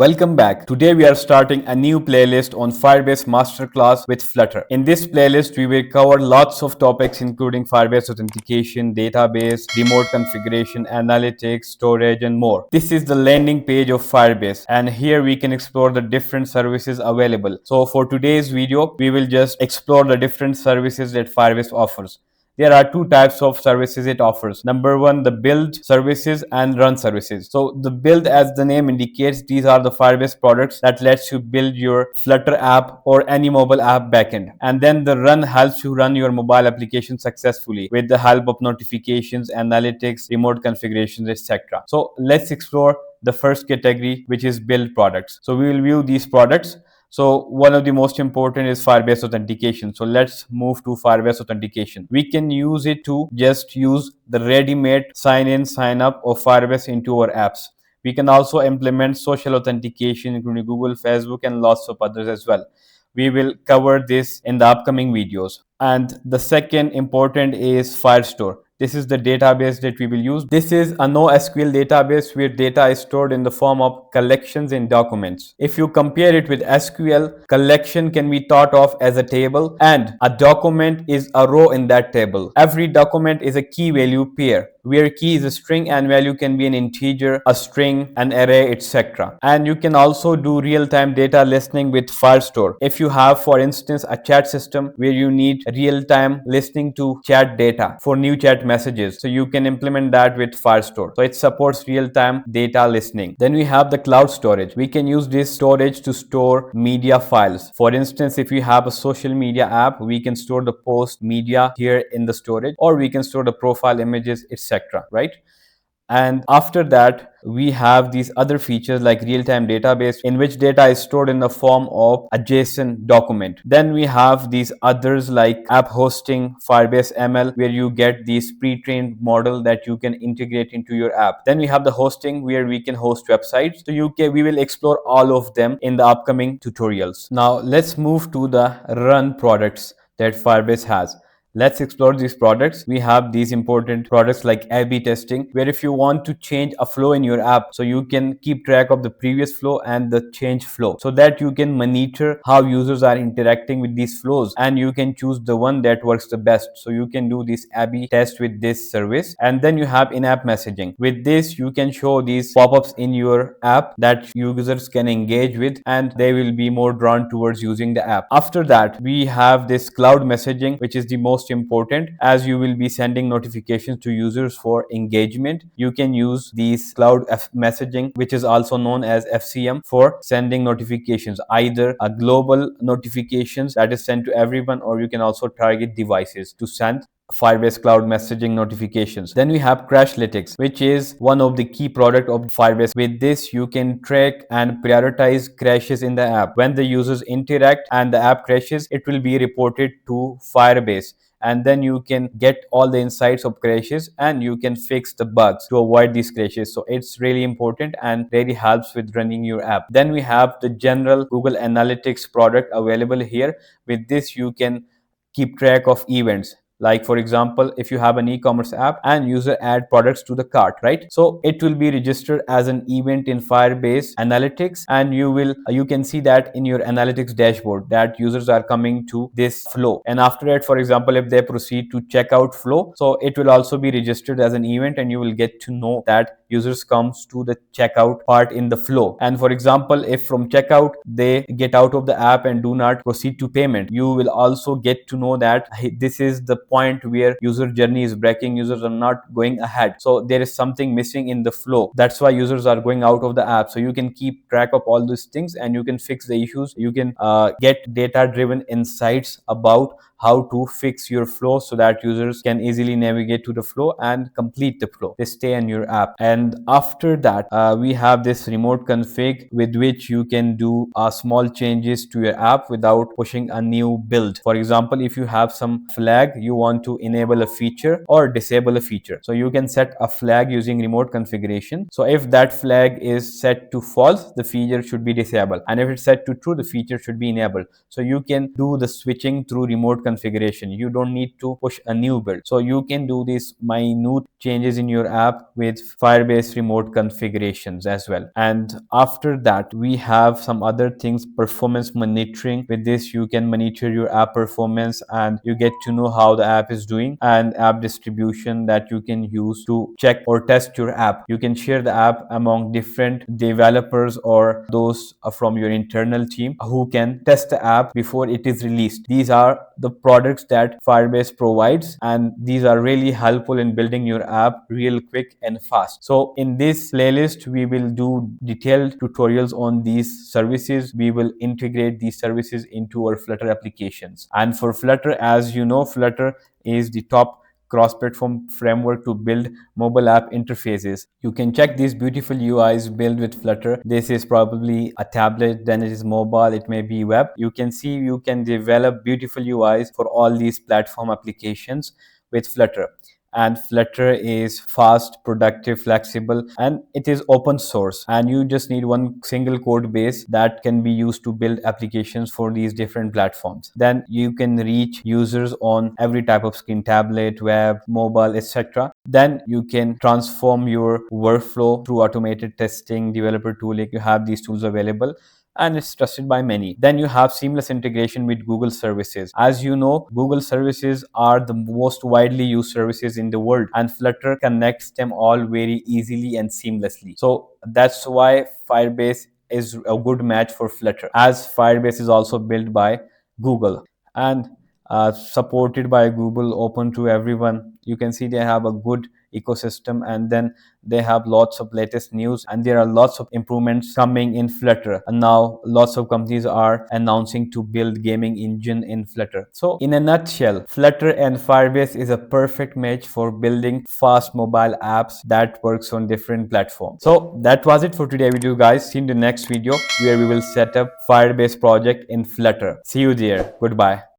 Welcome back. Today we are starting a new playlist on Firebase Masterclass with Flutter. In this playlist, we will cover lots of topics including Firebase authentication, database, remote configuration, analytics, storage, and more. This is the landing page of Firebase, and here we can explore the different services available. So for today's video, we will just explore the different services that Firebase offers. There are two types of services it offers. Number one, the build services and run services. So the build, as the name indicates, these are the Firebase products that lets you build your Flutter app or any mobile app backend. And then the run helps you run your mobile application successfully with the help of notifications, analytics, remote configurations, etc. So let's explore the first category, which is build products. So we will view these products. So one of the most important is Firebase authentication. So let's move to Firebase authentication. We can use it to just use the ready-made sign in, sign up of Firebase into our apps. We can also implement social authentication, including Google, Facebook, and lots of others as well. We will cover this in the upcoming videos. And the second important is Firestore. This is the database that we will use. This is a NoSQL database where data is stored in the form of collections in documents. If you compare it with SQL, collection can be thought of as a table and a document is a row in that table. Every document is a key value pair, where key is a string and value can be an integer, a string, an array, etc. And you can also do real-time data listening with Firestore. If you have, for instance, a chat system where you need real-time listening to chat data for new chat messages, so you can implement that with Firestore. So it supports real-time data listening. Then we have the cloud storage. We can use this storage to store media files. For instance, if you have a social media app, we can store the post media here in the storage, or we can store the profile images, etc. Right? And after that, we have these other features like real-time database, in which data is stored in the form of a JSON document. Then we have these others like app hosting, Firebase ML, where you get these pre-trained model that you can integrate into your app. Then we have the hosting, where we can host websites. So we will explore all of them in the upcoming tutorials. Now let's move to the run products that Firebase has. Let's explore these products. We have these important products like A/B testing, where if you want to change a flow in your app, so you can keep track of the previous flow and the change flow, so that you can monitor how users are interacting with these flows, and you can choose the one that works the best. So you can do this A/B test with this service. And then you have in-app messaging. With this, you can show these pop-ups in your app that users can engage with, and they will be more drawn towards using the app. After that, we have this cloud messaging, which is the most important, as you will be sending notifications to users for engagement. You can use these cloud messaging, which is also known as FCM, for sending notifications, either a global notifications that is sent to everyone, or you can also target devices to send Firebase cloud messaging notifications. Then we have Crashlytics, which is one of the key product of Firebase. With this, you can track and prioritize crashes in the app. When the users interact and the app crashes, it will be reported to Firebase, and then you can get all the insights of crashes and you can fix the bugs to avoid these crashes. So it's really important and really helps with running your app. Then we have the general Google Analytics product available here. With this, you can keep track of events. Like, for example, if you have an e-commerce app and user add products to the cart, right? So it will be registered as an event in Firebase Analytics, and you can see that in your analytics dashboard that users are coming to this flow. And after that, for example, if they proceed to checkout flow, so it will also be registered as an event, and you will get to know that users comes to the checkout part in the flow. And for example, if from checkout they get out of the app and do not proceed to payment, you will also get to know that, hey, this is the point where user journey is breaking, users are not going ahead, so there is something missing in the flow, that's why users are going out of the app. So you can keep track of all these things and you can fix the issues. You can get data driven insights about how to fix your flow, so that users can easily navigate to the flow and complete the flow. They stay in your app. And after that, we have this remote config, with which you can do small changes to your app without pushing a new build. For example, if you have some flag, you want to enable a feature or disable a feature, so you can set a flag using remote configuration. So if that flag is set to false, the feature should be disabled, and if it's set to true, the feature should be enabled. So you can do the switching through remote configuration. You don't need to push a new build. So you can do these minute changes in your app with Firebase remote configurations as well. And after that, we have some other things, performance monitoring. With this, you can monitor your app performance and you get to know how the app is doing, and app distribution that you can use to check or test your app. You can share the app among different developers or those from your internal team who can test the app before it is released. These are the products that Firebase provides, and these are really helpful in building your app real quick and fast. So in this playlist, we will do detailed tutorials on these services. We will integrate these services into our Flutter applications. And for Flutter, as you know, Flutter is the top cross-platform framework to build mobile app interfaces. You can check these beautiful UIs built with Flutter. This is probably a tablet, then it is mobile, it may be web. You can see you can develop beautiful UIs for all these platform applications with Flutter. And Flutter is fast, productive, flexible, and it is open source, and you just need one single code base that can be used to build applications for these different platforms. Then you can reach users on every type of screen, tablet, web, mobile, etc. Then you can transform your workflow through automated testing, developer tooling. You have these tools available, and it's trusted by many. Then you have seamless integration with Google services. As you know, Google services are the most widely used services in the world, and Flutter connects them all very easily and seamlessly. So that's why Firebase is a good match for Flutter, as Firebase is also built by Google and supported by Google, open to everyone. You can see they have a good ecosystem, and then they have lots of latest news, and there are lots of improvements coming in Flutter. And now lots of companies are announcing to build gaming engine in Flutter. So in a nutshell, Flutter and Firebase is a perfect match for building fast mobile apps that works on different platforms. So that was it for today video, guys. See you in the next video where we will set up Firebase project in Flutter. See you there. Goodbye.